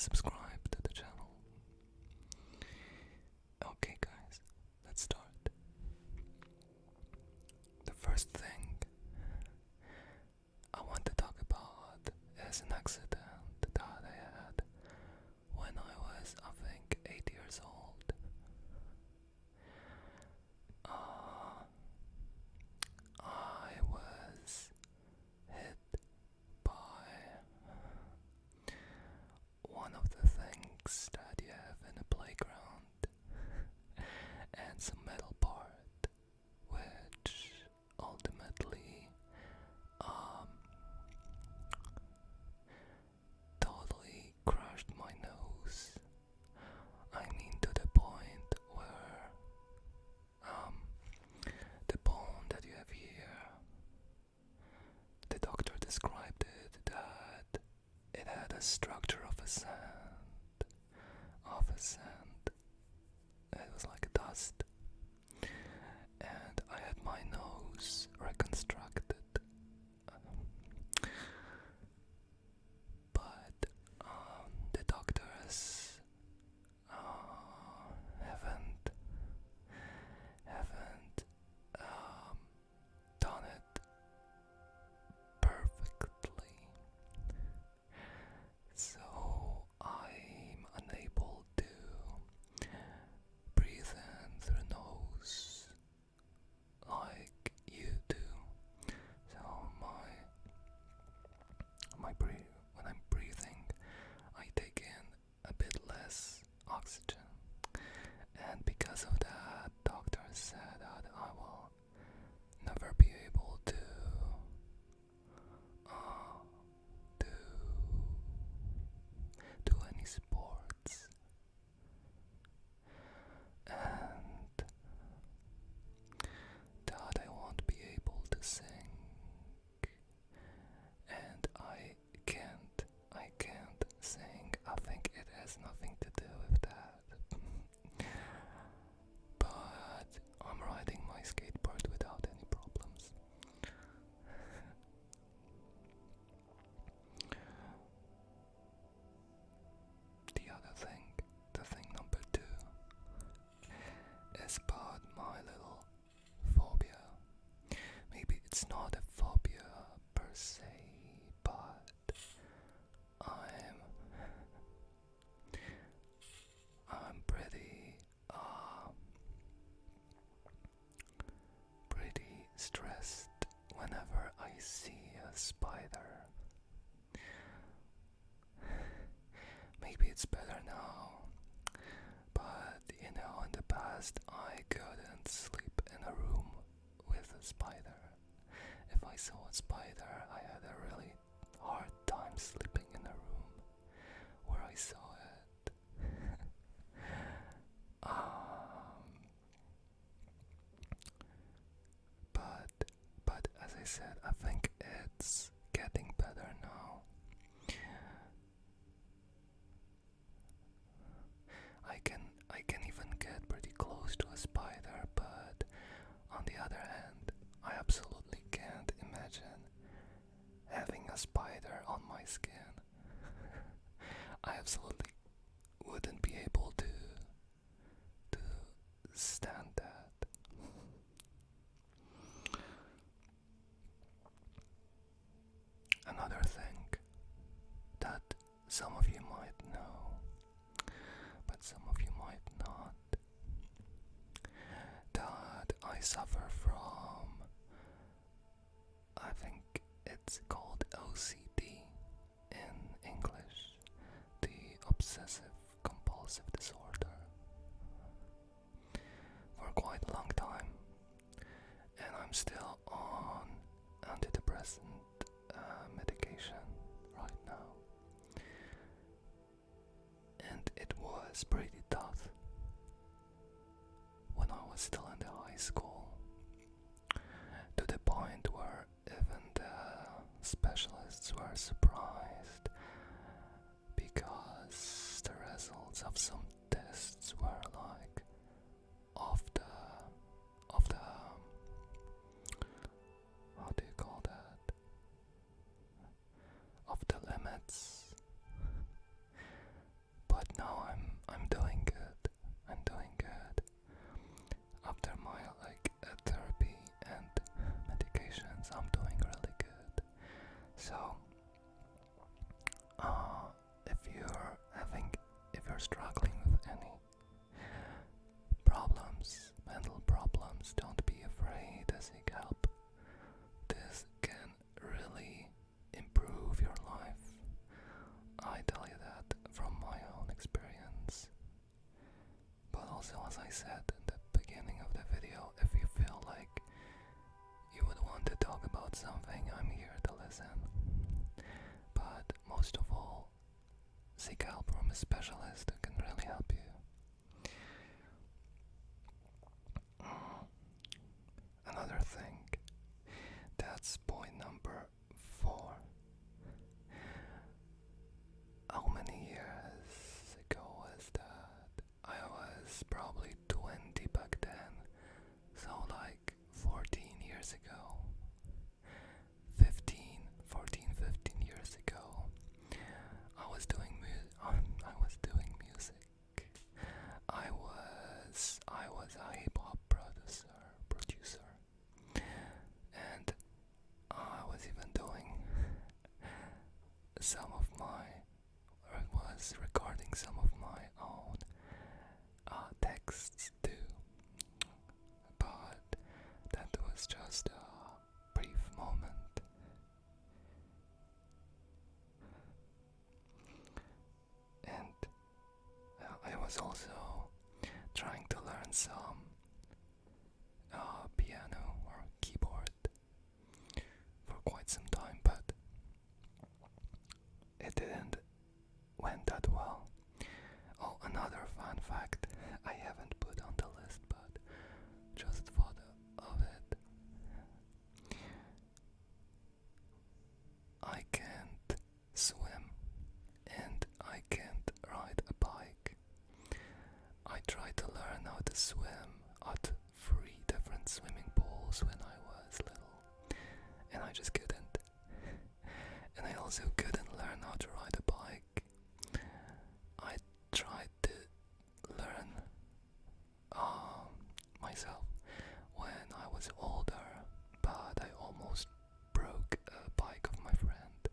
subscribe to the channel. Okay guys, let's start. The first thing I want to talk about is an accident that I had when I was, I think, 8 years old. I was hit by one of the things that you have in a playground and some metal part, which ultimately totally crushed my nose. I mean, to the point where the bone that you have here, the doctor described it that it had a structure of a sand. It was like dust. And I had my nose reconstructed. But the doctors haven't done it perfectly. So I'm unable to breathe in through the nose like you do. So when I'm breathing, I take in a bit less oxygen. And because of that, doctors said that I will never be able to do any sports. And that I won't be able to sing. And I can't sing. I think it has nothing to do with that. But I'm riding my skateboard without any problems. The thing number 2 is about my little phobia. Maybe it's not a phobia per se, but I'm pretty stressed whenever I see a spider. Maybe it's better now, but in the past I couldn't sleep in a room with a spider. If I saw a spider, I had a really hard time sleeping in a room where I saw it. But as I said, I think it's getting better now. I can even get pretty close to a spider, but on the other hand, I absolutely can't imagine having a spider on my skin. I absolutely wouldn't be able to stand that. Another thing that some of you might know, but some of you might not, that I suffer from, I think it's called OCD in English, the obsessive compulsive disorder, for quite a long time, and I'm still on antidepressant medication right now, and it was pretty tough when I was still in the high school, to the point where even the specialists were surprised because the results of some tests were like off the how do you call that? Off the limits. about something, I'm here to listen. But most of all, seek help from a specialist who can really help you. Another thing, that's point number 4. How many years ago was that? I was probably 20 back then, so like 14 years ago. 15 years ago. I was doing music. I was a hip hop producer, and I was even doing I was recording some of my own texts too. But that was just a brief moment. And I was also trying to learn some piano or keyboard for quite some time, but it didn't went that well. Oh, another fun fact I haven't put on the list, but just thought of it. I can't swim and I can't ride a bike. I tried to learn how to swim at 3 different swimming pools when I was little, and I just couldn't. And I also couldn't learn how to ride a bike. I tried to learn myself when I was older, but I almost broke a bike of my friend.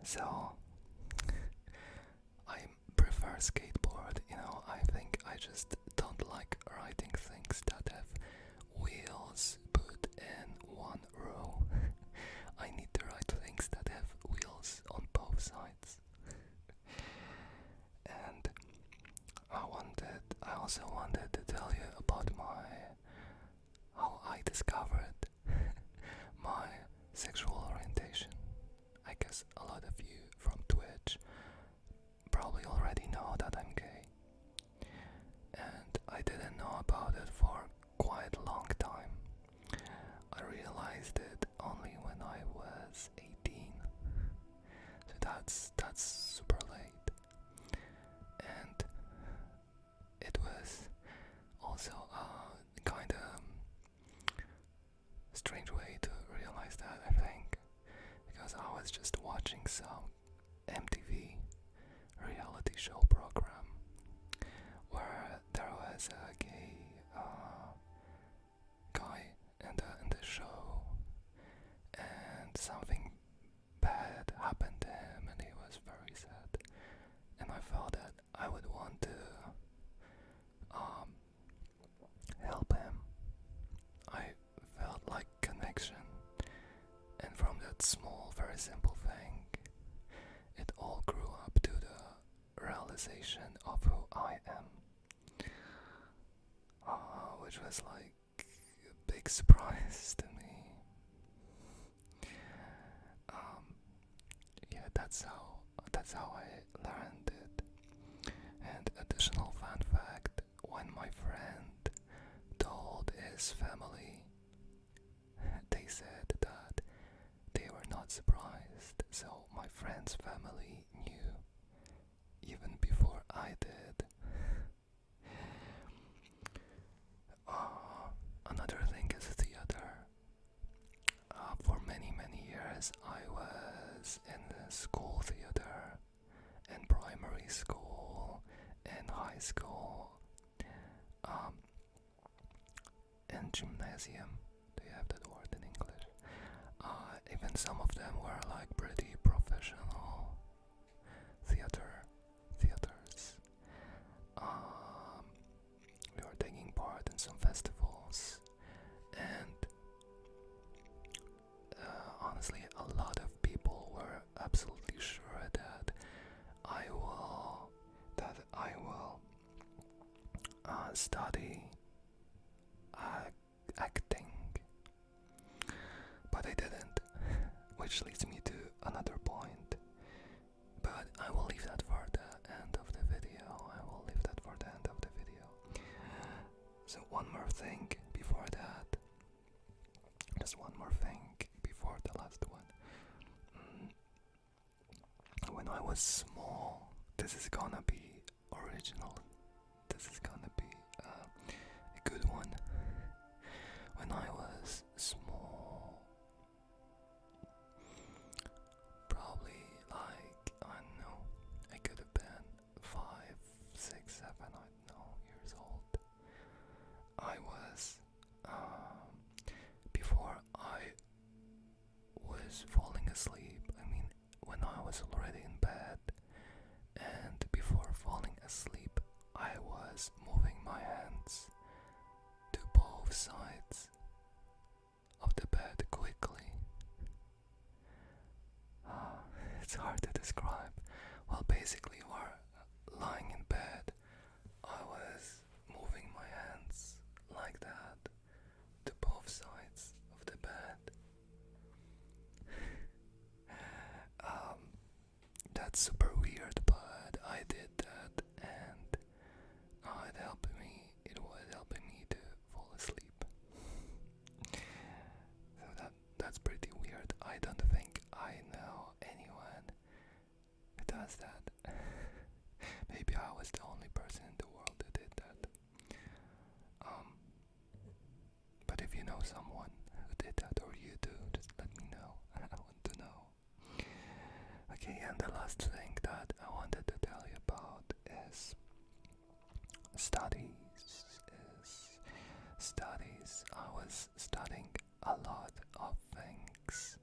So I prefer skateboard. I think I just don't like riding things that have wheels put in one row. I need to ride things that have wheels on both sides. And I also wanted to tell you about how I discovered my sexual orientation. I guess a lot of you from Twitch probably already know that I'm gay. And I didn't know about it for quite a long time. I realized it only when I was 18. So that's super late. And it was also a kind of strange way to realize that, I think, because I was just watching some MTV reality show program where there was a gay guy in the show, and something bad happened to him and he was very sad, and I felt that I would want to help him. I felt like connection, and from that small, very simple thing, it all grew up to the realization of who I am, which was like a big surprise to me. Yeah, that's how I learned it. And additional fun fact, when my friend told his family, they said that they were not surprised. So my friend's family knew even before I did. Another thing is theater. For many years I was in the school theater, in primary school, in high school, in gymnasium. Do you have that word in English? Even some of them were like pretty professional theaters. We were taking part in some festivals, and honestly, a lot of people were absolutely sure that I will study acting. which leads me to another point. But I will leave that for the end of the video. So one more thing before that. Just one more thing before the last one. When I was small, this is gonna be original. This is gonna be a good one. When I was small, probably like, I don't know, I could have been 5, 6, 7, I don't know, years old. I was, before I was falling asleep, I mean, when I was already in bed, and before falling asleep, I was moving my hands to both sides of the bed quickly. It's hard to describe. Well, basically, while lying in bed, I was moving my hands like that to both sides of the bed. That's super weird, but I did that, and it was helping me to fall asleep. So that's pretty weird. I don't think I know anyone who does that. Maybe I was the only person in the world who did that. But if you know someone who did that, or you do, just let me know. I want to know. Okay, and the last thing that I wanted to tell you about is studies. I was studying a lot of things,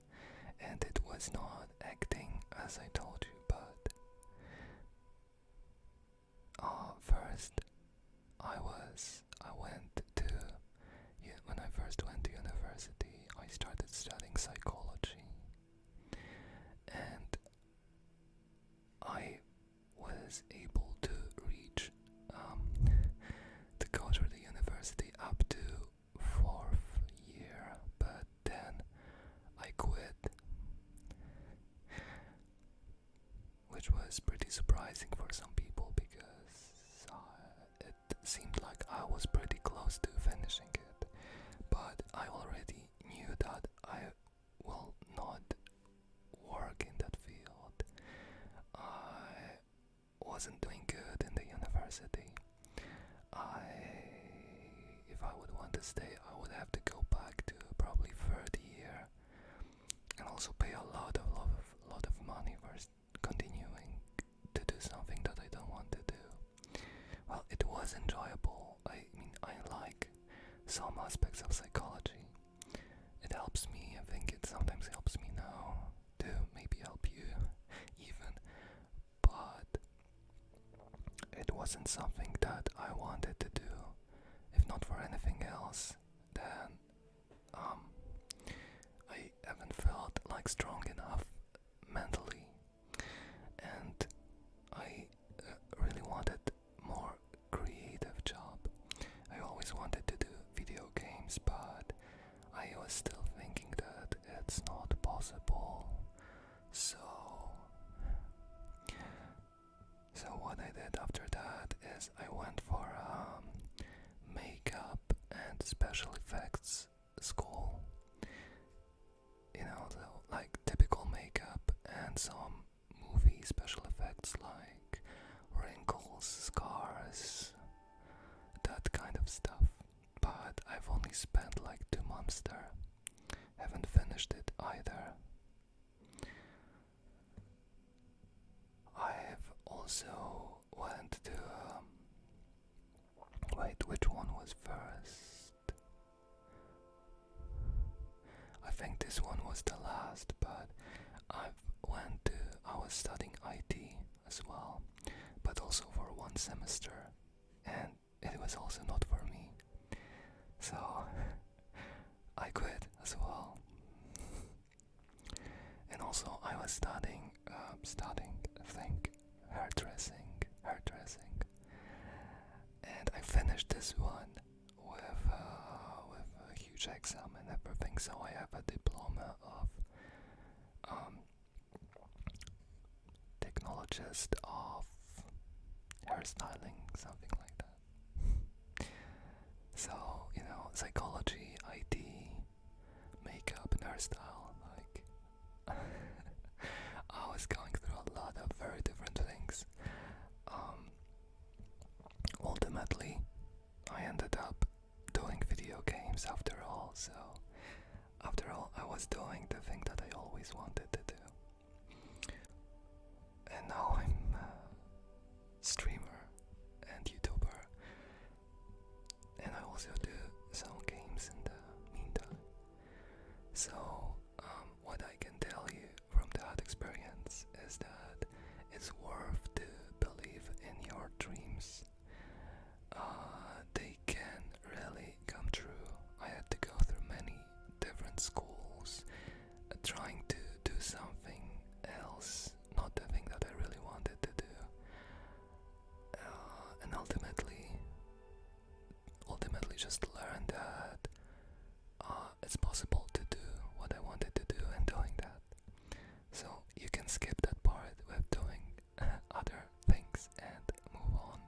and it was not acting as I told you, but first when I first went to university, I started studying psychology, and I was able to reach to go through the university up to 4th year, but then I quit, which was pretty surprising for some people because it seemed like I was pretty close to finishing it, but I already knew that I will not work in that field. I wasn't doing good in the university. If I would want to stay, I would have to go back to probably 3rd year and also pay a lot of money for continuing to do something that I don't want to do. Well, it was enjoyable. I mean, I like some aspects of psychology. It helps me. I think it sometimes helps me now to maybe help you even, but it wasn't something that I wanted to do. If not for anything else, then I haven't felt like strong enough mentally, and I really wanted more creative job. I always wanted to do video games, but I was still thinking that it's not possible. So what I did after that is I went for makeup and special effects school. You know, like typical makeup and some movie special effects like wrinkles, scars, that kind of stuff. But I've only spent like 2 months there. Haven't finished it either. I've also went to wait, which one was first? I think this one was the last, but I was studying IT as well, but also for 1 semester, and it was also not for me, so I quit as well. And also I was studying I think hairdressing, and I finished this one with a huge exam and everything, so I have a diploma of just of hairstyling, something like that. So, psychology, IT, makeup, and hairstyle, like, I was going through a lot of very different things. Ultimately, I ended up doing video games after all, so after all, I was doing the thing that I always wanted to do. And now I'm a streamer and YouTuber, and I also do some games in the meantime. So, what I can tell you from that experience is that it's worth to believe in your dreams. They can really come true. I had to go through many different schools, trying to do something else, not the thing that I really wanted to do. And ultimately just learn that it's possible to do what I wanted to do and doing that. So you can skip that part with doing other things and move on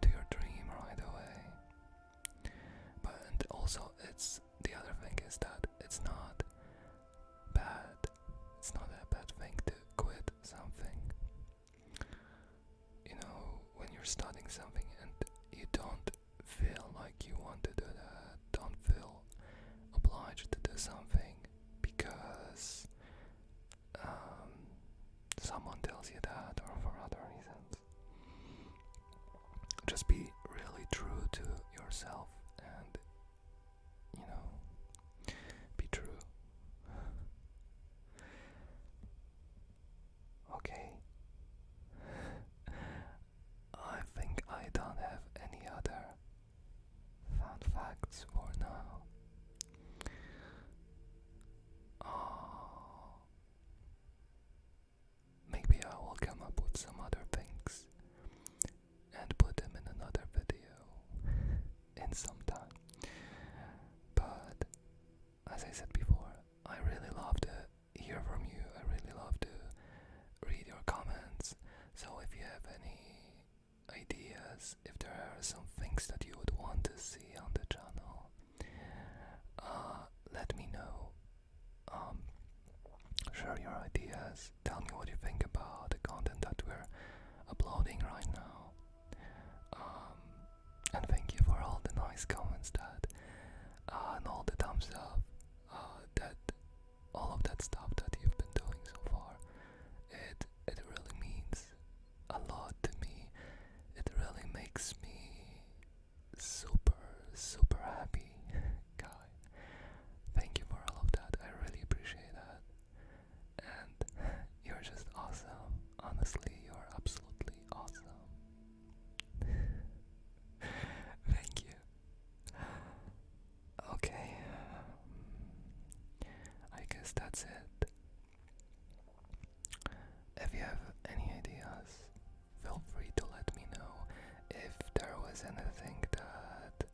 to your dream right away. But also, the other thing is that it's not bad. It's not a bad thing to quit something. When you're studying something and you don't feel like you want to do that, don't feel obliged to do something because someone tells you that or for other reasons. Just be really true to yourself and, be true. Okay. I think I don't have any other fun facts for now. Maybe I will come up with some other things and put them in another video in some time. But as I said before, I really love to hear from you. I really love to read your comments. So if you have any ideas, if there are some things that you would want to see on the channel, let me know. Share your ideas. Tell me what you think about the content that we're uploading right now. And thank you for all the nice comments and all the thumbs up, all of that stuff that you've been doing so far. It really means a lot to me. It really makes me super happy, guy. Thank you for all of that. I really appreciate that. And you're just awesome. Honestly, you're absolutely awesome. Thank you. Okay. I guess that's it. If you have any ideas, feel free to let me know. If there was anything that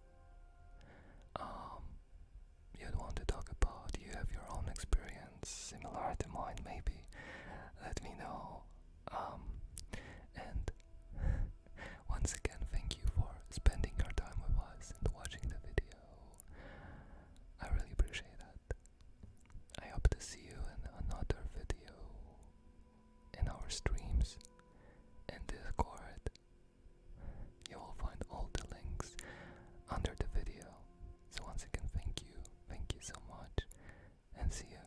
you'd want to talk about, you have your own experience similar to mine, maybe let me know. And once again, thank you for spending your time with us and watching the video. I really appreciate that. I hope to see you in another video in our streams and Discord. You will find all the links under the video. So once again, thank you so much, and see you